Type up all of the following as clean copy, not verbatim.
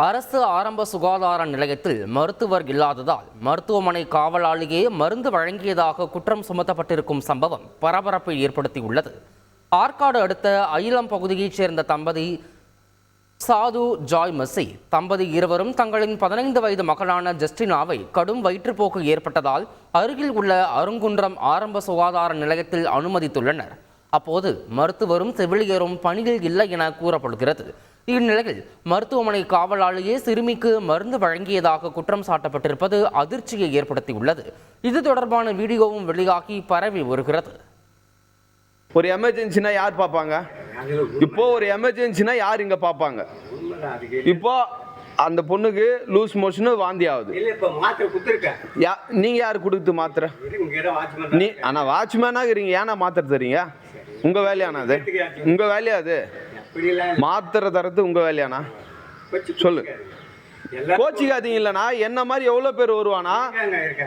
அரசு ஆரம்ப சுகாதார நிலையத்தில் மருத்துவர் இல்லாததால் மருத்துவமனை காவலாளியே மருந்து வழங்கியதாக குற்றம் சுமத்தப்பட்டிருக்கும் சம்பவம் பரபரப்பை ஏற்படுத்தியுள்ளது. ஆற்காடு அடுத்த அயிலம் பகுதியைச் சேர்ந்த தம்பதி சாது ஜாய் மசி தம்பதி இருவரும் தங்களின் 15 வயது மகளான ஜஸ்டினாவை கடும் வயிற்றுப்போக்கு ஏற்பட்டதால் அருகில் உள்ள அருங்குன்றம் ஆரம்ப சுகாதார நிலையத்தில் அனுமதித்துள்ளனர். அப்போது மருத்துவரும் செவிலியரும் பணியில் இல்லை என கூறப்படுகிறது. இந்நிலையில் மருத்துவமனை காவலாளியே சிறுமிக்கு மருந்து வழங்கியதாக குற்றம் சாட்டப்பட்டிருப்பது அதிர்ச்சியை ஏற்படுத்தியுள்ளது. இது தொடர்பான வீடியோவும் வெளியாகி பரவி வருகிறது. ஒரு எமர்ஜென்சினா யார் பார்ப்பாங்க? இப்போ ஒரு எமர்ஜென்சினா யார் இங்க பார்ப்பாங்க? இப்போ அந்த பொண்ணுக்கு லூஸ் மோஷன் வாந்தி ஆகுது. நீங்க யாரு கொடுத்து மாத்திரை? நீ ஆனா வாட்ச்மேனா இருக்கீங்க, ஏன்னா மாத்திரை தரீங்க? உங்க வேலையானா அது? உங்க வேலையா அது? மாத்திரை தரது உங்க வேலையானா? சொல்லு. கோச்சிக்காதீங்க. இல்லைனா என்ன மாதிரி எவ்வளவு பேர் வருவானா?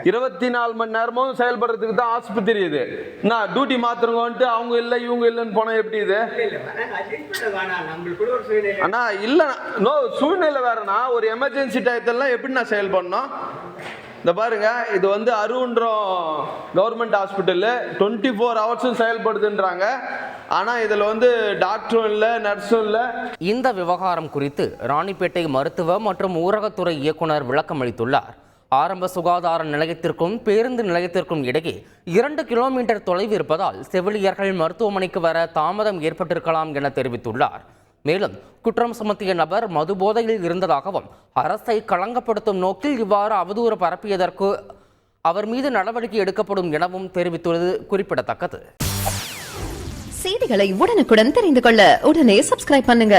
24 மணி நேரமும் செயல்படுறதுக்கு தான் ஆஸ்பத்திரி இது. நான் டியூட்டி மாத்திரங்கன்ட்டு அவங்க இல்லை இவங்க இல்லைன்னு போனா எப்படி இது? ஆனா இல்ல நோ சூழ்நிலை வேறனா ஒரு எமர்ஜென்சி டயத்தெல்லாம் எப்படி நான் செயல் பண்ணணும்? இந்த பாருங்க, இது வந்து அருகுன்றம் கவர்மெண்ட் ஹாஸ்பிட்டல் 24 ஹவர்ஸும் செயல்படுதுன்றாங்க. ஆனா இதுல வந்து டாக்டரும் இல்ல, நர்ஸும் இல்ல. இந்த விவகாரம் குறித்து ராணிப்பேட்டை மருத்துவ மற்றும் ஊரகத்துறை இயக்குனர் விளக்கம் அளித்துள்ளார். ஆரம்ப சுகாதார நிலையத்திற்கும் பேருந்து நிலையத்திற்கும் இடையே 2 கிலோமீட்டர் தொலைவு இருப்பதால் செவிலியர்கள் மருத்துவமனைக்கு வர தாமதம் ஏற்பட்டிருக்கலாம் என தெரிவித்துள்ளார். மேலும் குற்றம் சுமத்திய நபர் மது போதையில் இருந்ததாகவும் அரசை களங்கப்படுத்தும் நோக்கில் இவ்வாறு அவதூறு பரப்பியதற்கு அவர் மீது நடவடிக்கை எடுக்கப்படும் எனவும் தெரிவித்துள்ளது குறிப்பிடத்தக்கது. செய்திகளை உடனுக்குடன் தெரிந்து கொள்ள உடனே சப்ஸ்கிரைப் பண்ணுங்க.